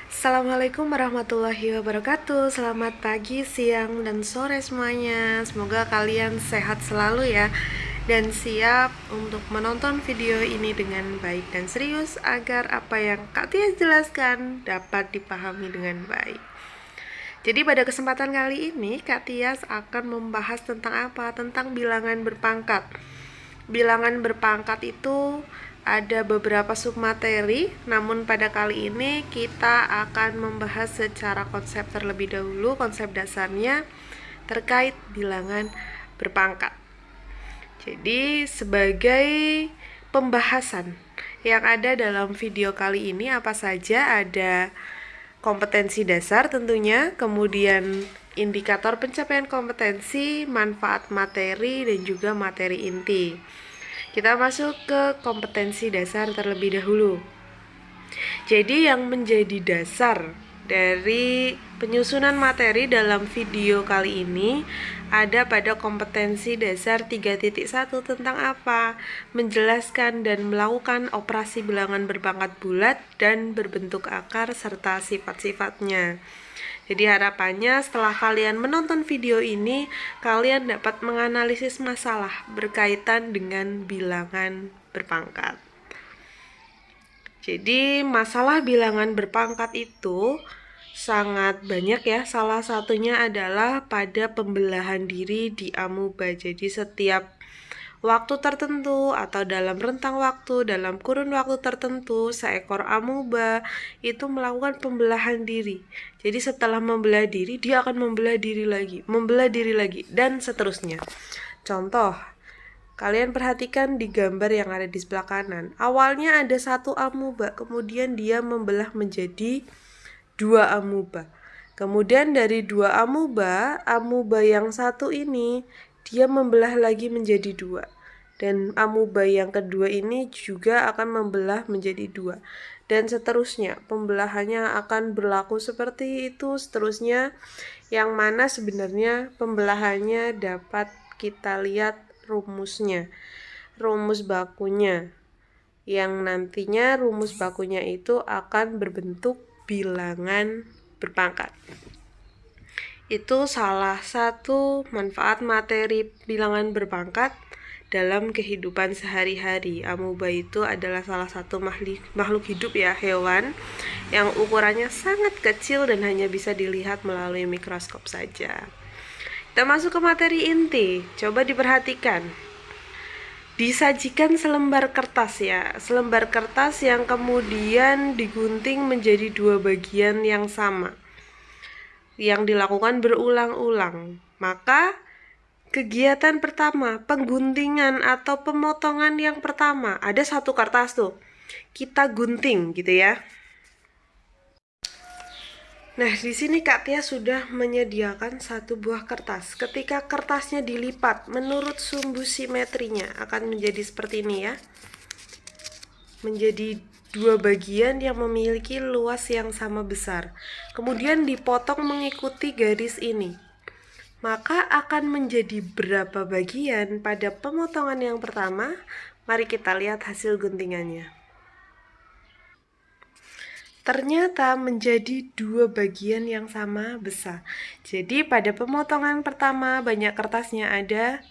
Assalamualaikum warahmatullahi wabarakatuh. Selamat pagi, siang, dan sore semuanya. Semoga kalian sehat selalu ya, dan siap untuk menonton video ini dengan baik dan serius agar apa yang Kak Tia jelaskan dapat dipahami dengan baik. Jadi pada kesempatan kali ini Kak Tias akan membahas tentang apa? Tentang bilangan berpangkat. Bilangan berpangkat itu ada beberapa submateri, namun pada kali ini kita akan membahas secara konsep terlebih dahulu, konsep dasarnya terkait bilangan berpangkat. Jadi sebagai pembahasan yang ada dalam video kali ini apa saja, ada kompetensi dasar tentunya, kemudian indikator pencapaian kompetensi, manfaat materi, dan juga materi inti. Kita masuk ke kompetensi dasar terlebih dahulu. Jadi yang menjadi dasar dari penyusunan materi dalam video kali ini ada pada kompetensi dasar 3.1 tentang apa? Menjelaskan dan melakukan operasi bilangan berpangkat bulat dan berbentuk akar serta sifat-sifatnya. Jadi harapannya setelah kalian menonton video ini, kalian dapat menganalisis masalah berkaitan dengan bilangan berpangkat. Jadi masalah bilangan berpangkat itu sangat banyak ya. Salah satunya adalah pada pembelahan diri di amuba. Jadi setiap waktu tertentu atau dalam rentang waktu, dalam kurun waktu tertentu, seekor amuba itu melakukan pembelahan diri. Jadi setelah membelah diri, dia akan membelah diri lagi, dan seterusnya. Contoh, kalian perhatikan di gambar yang ada di sebelah kanan. Awalnya ada satu amuba, kemudian dia membelah menjadi dua amuba. Kemudian dari dua amuba yang satu ini dia membelah lagi menjadi dua. Dan amuba yang kedua ini juga akan membelah menjadi dua. Dan seterusnya, pembelahannya akan berlaku seperti itu seterusnya, yang mana sebenarnya pembelahannya dapat kita lihat rumusnya, rumus bakunya, yang nantinya rumus bakunya itu akan berbentuk bilangan berpangkat. Itu salah satu manfaat materi bilangan berpangkat dalam kehidupan sehari-hari. Amuba itu adalah salah satu makhluk hidup ya, hewan yang ukurannya sangat kecil dan hanya bisa dilihat melalui mikroskop saja. Kita masuk ke materi inti. Coba diperhatikan. Disajikan selembar kertas ya, selembar kertas yang kemudian digunting menjadi dua bagian yang sama, yang dilakukan berulang-ulang. Maka kegiatan pertama, pengguntingan atau pemotongan yang pertama, ada satu kertas tuh, kita gunting gitu ya. Nah, di sini Kak Tia sudah menyediakan satu buah kertas. Ketika kertasnya dilipat menurut sumbu simetrinya akan menjadi seperti ini ya. Menjadi dua bagian yang memiliki luas yang sama besar. Kemudian dipotong mengikuti garis ini. Maka akan menjadi berapa bagian pada pemotongan yang pertama? Mari kita lihat hasil guntingannya. Ternyata menjadi dua bagian yang sama besar. Jadi pada pemotongan pertama banyak kertasnya ada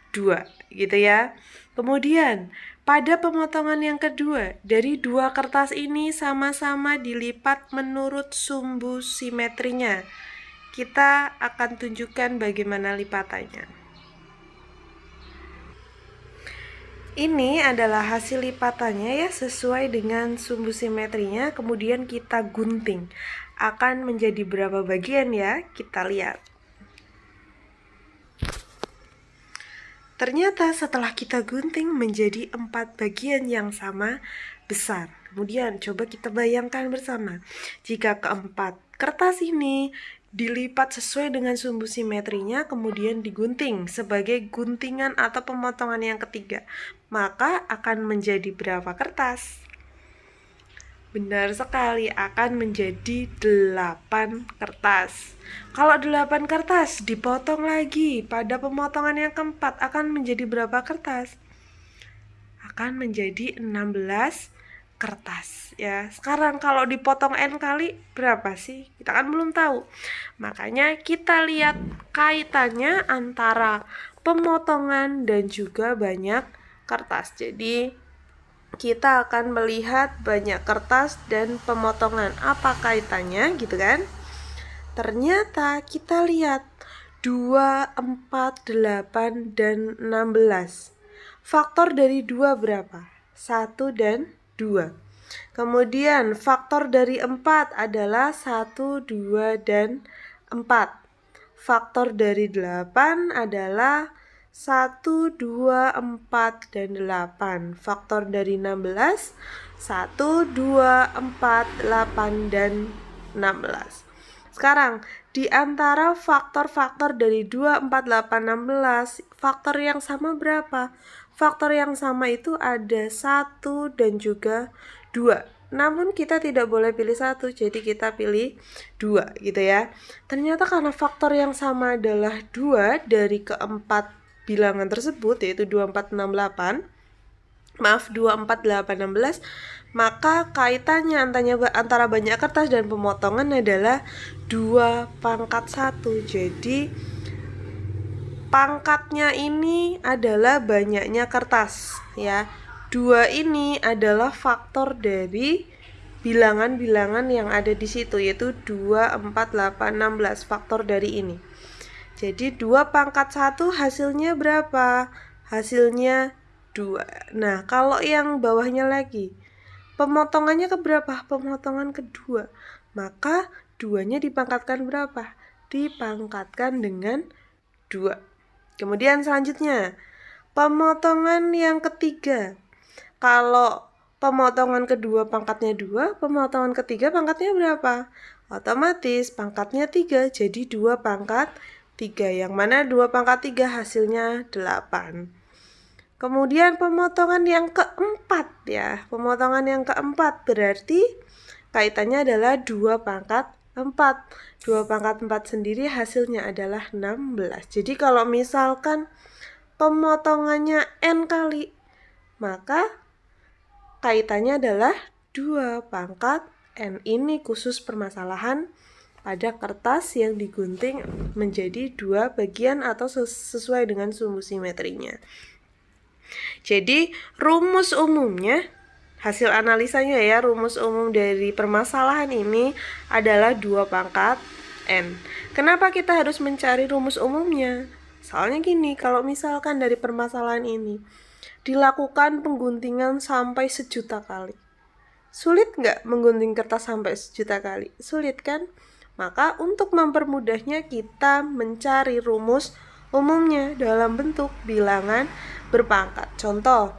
dua gitu ya. Kemudian pada pemotongan yang kedua, dari dua kertas ini sama-sama dilipat menurut sumbu simetrinya. Kita akan tunjukkan bagaimana lipatannya. Ini adalah hasil lipatannya ya, sesuai dengan sumbu simetrinya. Kemudian kita gunting. Akan menjadi berapa bagian ya? Kita lihat. Ternyata setelah kita gunting menjadi 4 bagian yang sama besar. Kemudian coba kita bayangkan bersama. Jika keempat kertas ini dilipat sesuai dengan sumbu simetrinya, kemudian digunting sebagai guntingan atau pemotongan yang ketiga, maka akan menjadi berapa kertas? Benar sekali, akan menjadi 8 kertas. Kalau 8 kertas dipotong lagi pada pemotongan yang keempat, akan menjadi berapa kertas? Akan menjadi 16 kertas ya. Sekarang kalau dipotong N kali berapa sih? Kita kan belum tahu. Makanya kita lihat kaitannya antara pemotongan dan juga banyak kertas. Jadi kita akan melihat banyak kertas dan pemotongan. Apa kaitannya gitu kan? Ternyata kita lihat 2, 4, 8, dan 16. Faktor dari 2 berapa? 1 dan 2. Kemudian faktor dari 4 adalah 1, 2, dan 4. Faktor dari 8 adalah 1, 2, 4, dan 8. Faktor dari 16 1, 2, 4, 8, dan 16. Sekarang, di antara faktor-faktor dari 2, 4, 8, 16, faktor yang sama berapa? Faktor yang sama itu ada 1 dan juga 2. Namun kita tidak boleh pilih 1, jadi kita pilih 2 gitu ya. Ternyata karena faktor yang sama adalah 2 dari keempat bilangan tersebut, yaitu 2, 4, 6, 8. Maaf, 2, 4, 8, 16. Maka kaitannya antara banyak kertas dan pemotongan adalah 2 pangkat 1. Jadi pangkatnya ini adalah banyaknya kertas ya. 2 ini adalah faktor dari bilangan-bilangan yang ada di situ, yaitu 2, 4, 8, 16, faktor dari ini. Jadi 2 pangkat 1 hasilnya berapa? Hasilnya 2. Nah, kalau yang bawahnya lagi, pemotongannya ke berapa? Pemotongan kedua. Maka 2-nya dipangkatkan berapa? Dipangkatkan dengan 2. Kemudian selanjutnya, pemotongan yang ketiga. Kalau pemotongan kedua pangkatnya 2, pemotongan ketiga pangkatnya berapa? Otomatis pangkatnya 3, jadi 2 pangkat 3. Yang mana 2 pangkat 3 hasilnya 8. Kemudian pemotongan yang keempat ya. Pemotongan yang keempat berarti kaitannya adalah 2 pangkat 4. 2 pangkat 4 sendiri hasilnya adalah 16. Jadi kalau misalkan pemotongannya N kali, maka kaitannya adalah 2 pangkat N. Ini khusus permasalahan pada kertas yang digunting menjadi 2 bagian atau sesuai dengan sumbu simetrinya. Jadi rumus umumnya, hasil analisanya ya, rumus umum dari permasalahan ini adalah 2 pangkat N. Kenapa kita harus mencari rumus umumnya? Soalnya gini, kalau misalkan dari permasalahan ini dilakukan pengguntingan sampai 1.000.000 kali, sulit nggak menggunting kertas sampai 1.000.000 kali? Sulit kan? Maka untuk mempermudahnya kita mencari rumus umumnya dalam bentuk bilangan berpangkat. Contoh,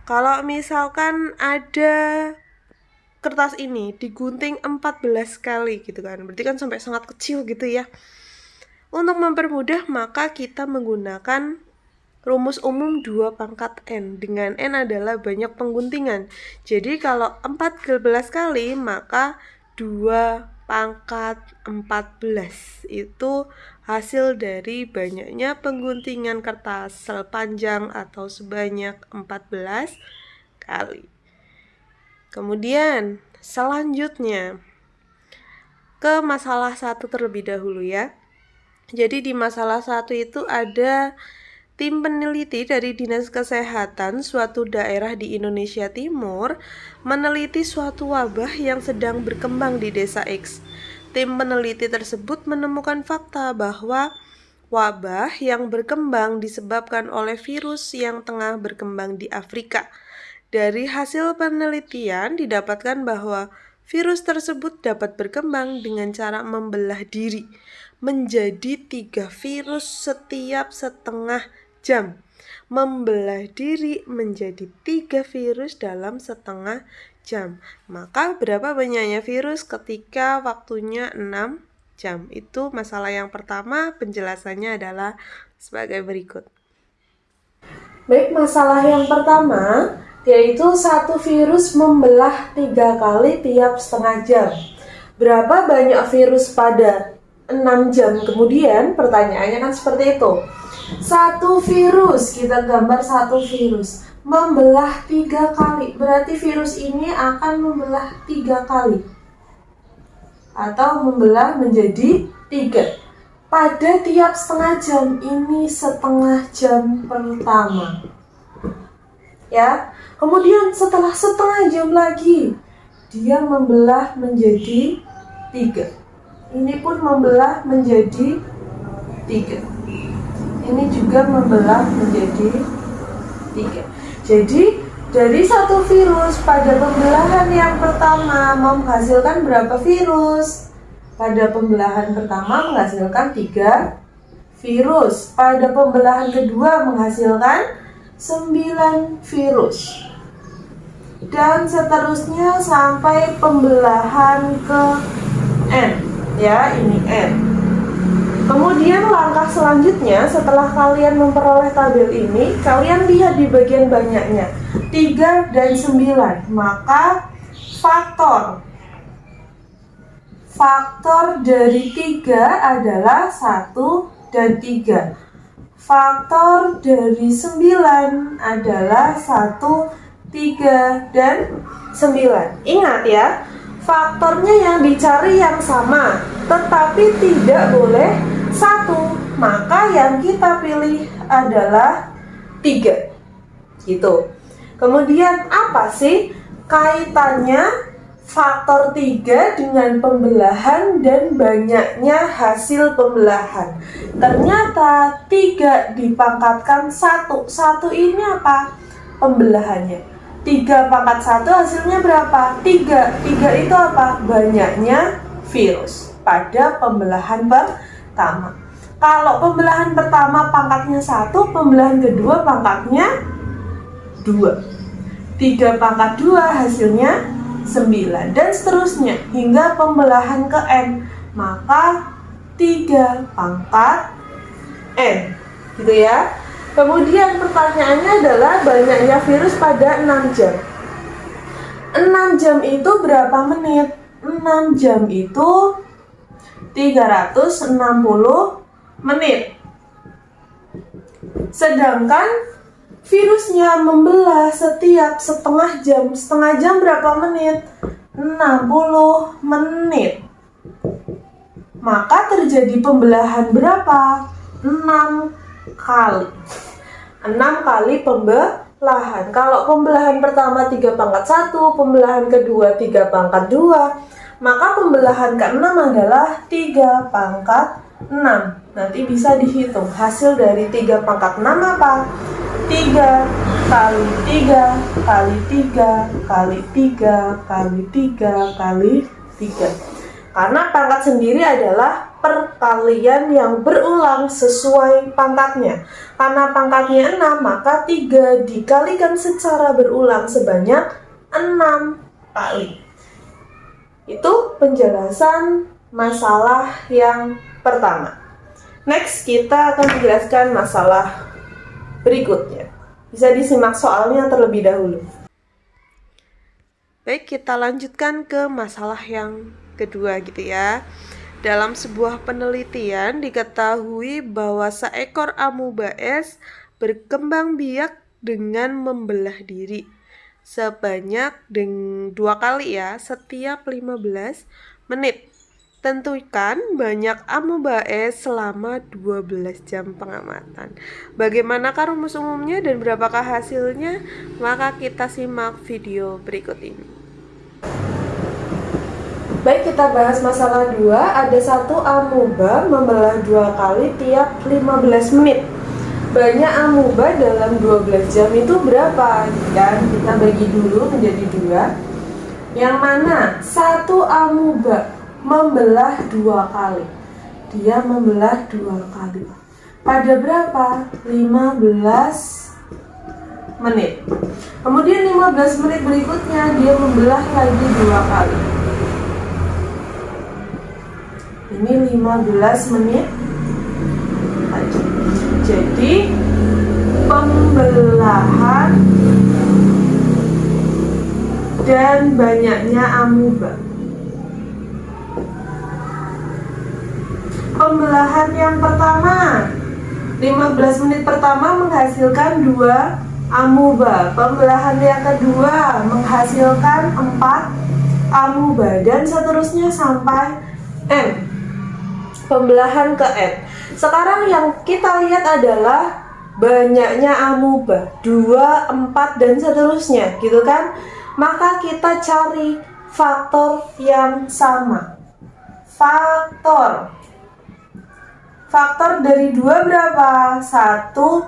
kalau misalkan ada kertas ini digunting 14 kali gitu kan, berarti kan sampai sangat kecil gitu ya. Untuk mempermudah maka kita menggunakan rumus umum 2 pangkat N, dengan N adalah banyak pengguntingan. Jadi kalau 14 kali maka 2 pangkat 14 itu hasil dari banyaknya pengguntingan kertas sepanjang atau sebanyak 14 kali. Kemudian selanjutnya ke masalah 1 terlebih dahulu ya. Jadi di masalah 1 itu ada tim peneliti dari Dinas Kesehatan suatu daerah di Indonesia Timur meneliti suatu wabah yang sedang berkembang di desa X. Tim peneliti tersebut menemukan fakta bahwa wabah yang berkembang disebabkan oleh virus yang tengah berkembang di Afrika. Dari hasil penelitian didapatkan bahwa virus tersebut dapat berkembang dengan cara membelah diri menjadi 3 virus setiap setengah jam. Membelah diri menjadi 3 virus dalam setengah jam. Maka berapa banyaknya virus ketika waktunya 6 jam? Itu masalah yang pertama, penjelasannya adalah sebagai berikut. Baik, masalah yang pertama yaitu satu virus membelah 3 kali tiap setengah jam. Berapa banyak virus pada 6 jam kemudian? Pertanyaannya kan seperti itu. Satu virus, kita gambar satu virus membelah 3 kali. Berarti virus ini akan membelah 3 kali. Atau membelah menjadi 3. Pada tiap setengah jam, ini setengah jam pertama. Ya, kemudian setelah setengah jam lagi, dia membelah menjadi 3. Ini pun membelah menjadi 3. Ini juga membelah menjadi 3. Jadi, dari satu virus pada pembelahan yang pertama menghasilkan berapa virus? Pada pembelahan pertama menghasilkan 3 virus. Pada pembelahan kedua menghasilkan 9 virus. Dan seterusnya sampai pembelahan ke N. Ya, ini N. Kemudian langkah selanjutnya setelah kalian memperoleh tabel ini, kalian lihat di bagian banyaknya 3 dan 9. Maka faktor dari 3 adalah 1 dan 3. Faktor dari 9 adalah 1, 3, dan 9. Ingat ya, faktornya yang dicari yang sama, tetapi tidak boleh 1. Maka yang kita pilih adalah 3. Gitu. Kemudian apa sih kaitannya faktor 3 dengan pembelahan dan banyaknya hasil pembelahan? Ternyata 3 dipangkatkan 1. 1 ini apa? Pembelahannya. 3 pangkat 1 hasilnya berapa? 3. 3 itu apa? Banyaknya virus pada pembelahan pertama. Kalau pembelahan pertama pangkatnya 1, pembelahan kedua pangkatnya 2. 3 pangkat 2 hasilnya 9, dan seterusnya hingga pembelahan ke N. Maka 3 pangkat N, gitu ya. Kemudian pertanyaannya adalah banyaknya virus pada 6 jam. 6 jam itu berapa menit? 6 jam itu 360 menit. Sedangkan virusnya membelah setiap setengah jam. Setengah jam berapa menit? 60 menit. Maka terjadi pembelahan berapa? 6 kali. 6 kali pembelahan. Kalau pembelahan pertama 3 pangkat 1, pembelahan kedua 3 pangkat 2, maka pembelahan ke-6 adalah 3 pangkat 6. Nanti bisa dihitung hasil dari 3 pangkat 6 apa? 3 kali 3 kali 3 kali 3 kali 3 kali 3. Karena pangkat sendiri adalah perkalian yang berulang sesuai pangkatnya. Karena pangkatnya 6, maka 3 dikalikan secara berulang sebanyak 6 kali. Itu penjelasan masalah yang pertama. Next, kita akan menjelaskan masalah berikutnya. Bisa disimak soalnya terlebih dahulu. Baik, kita lanjutkan ke masalah yang kedua gitu ya. Dalam sebuah penelitian diketahui bahwa seekor amuba es berkembang biak dengan membelah diri sebanyak 2 kali ya, setiap 15 menit. Tentukan banyak amuba es selama 12 jam pengamatan. Bagaimanakah rumus umumnya dan berapakah hasilnya? Maka kita simak video berikut ini. Baik, kita bahas masalah 2. Ada satu amuba membelah 2 kali tiap 15 menit. Banyak amuba dalam 12 jam itu berapa? Dan kita bagi dulu menjadi 2. Yang mana satu amuba membelah 2 kali. Dia membelah 2 kali. Pada berapa? 15 menit. Kemudian 15 menit berikutnya dia membelah lagi 2 kali. Ini 15 menit lagi. Jadi pembelahan dan banyaknya amuba. Pembelahan yang pertama 15 menit pertama menghasilkan 2 amuba. Pembelahan yang kedua menghasilkan 4 amuba dan seterusnya sampai N. Pembelahan ke N. Sekarang yang kita lihat adalah banyaknya amuba, 2, 4, dan seterusnya, gitu kan? Maka kita cari faktor yang sama. Faktor dari 2 berapa? 1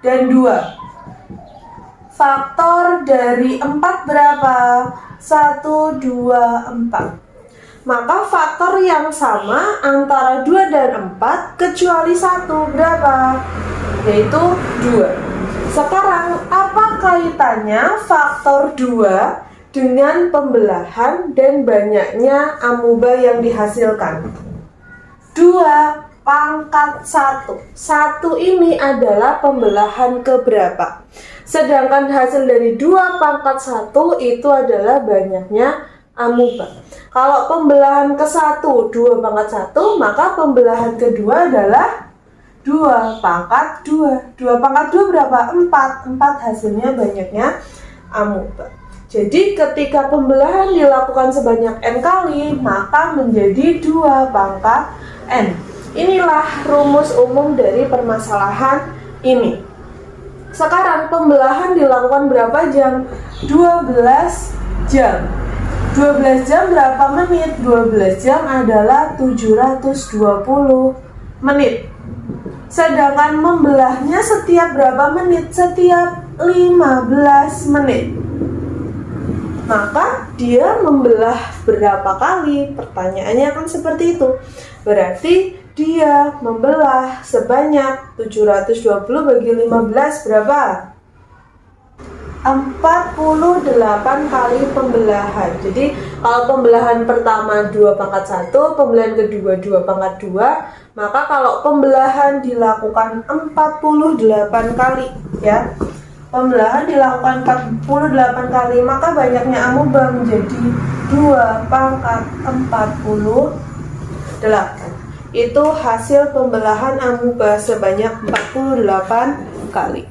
dan 2. Faktor dari 4 berapa? 1, 2, 4. Maka faktor yang sama antara 2 dan 4 kecuali 1 berapa? Yaitu 2. Sekarang apa kaitannya faktor 2 dengan pembelahan dan banyaknya amuba yang dihasilkan? 2 pangkat 1. 1 ini adalah pembelahan keberapa? Sedangkan hasil dari 2 pangkat 1 itu adalah banyaknya amuba. Kalau pembelahan ke 1 2 pangkat 1, maka pembelahan kedua adalah 2 pangkat 2. 2 pangkat 2 berapa? 4. 4 hasilnya banyaknya amuba. Jadi ketika pembelahan dilakukan sebanyak N kali, maka menjadi 2 pangkat N. Inilah rumus umum dari permasalahan ini. Sekarang pembelahan dilakukan berapa jam? 12 jam. 12 jam berapa menit? 12 jam adalah 720 menit. Sedangkan membelahnya setiap berapa menit? Setiap 15 menit. Maka dia membelah berapa kali? Pertanyaannya kan seperti itu. Berarti dia membelah sebanyak 720 bagi 15 berapa? 48 kali pembelahan. Jadi kalau pembelahan pertama 2 pangkat 1, pembelahan kedua 2 pangkat 2, maka kalau pembelahan dilakukan 48 kali ya. Pembelahan dilakukan 48 kali, maka banyaknya amuba menjadi 2 pangkat 48. Itu hasil pembelahan amuba sebanyak 48 kali.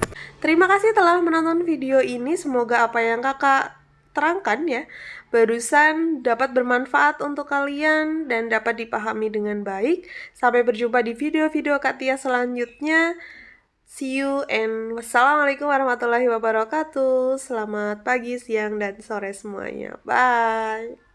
Terima kasih telah menonton video ini. Semoga apa yang kakak terangkan ya barusan dapat bermanfaat untuk kalian dan dapat dipahami dengan baik. Sampai berjumpa di video-video Kak Tia selanjutnya. See you and wassalamualaikum warahmatullahi wabarakatuh. Selamat pagi, siang, dan sore semuanya. Bye.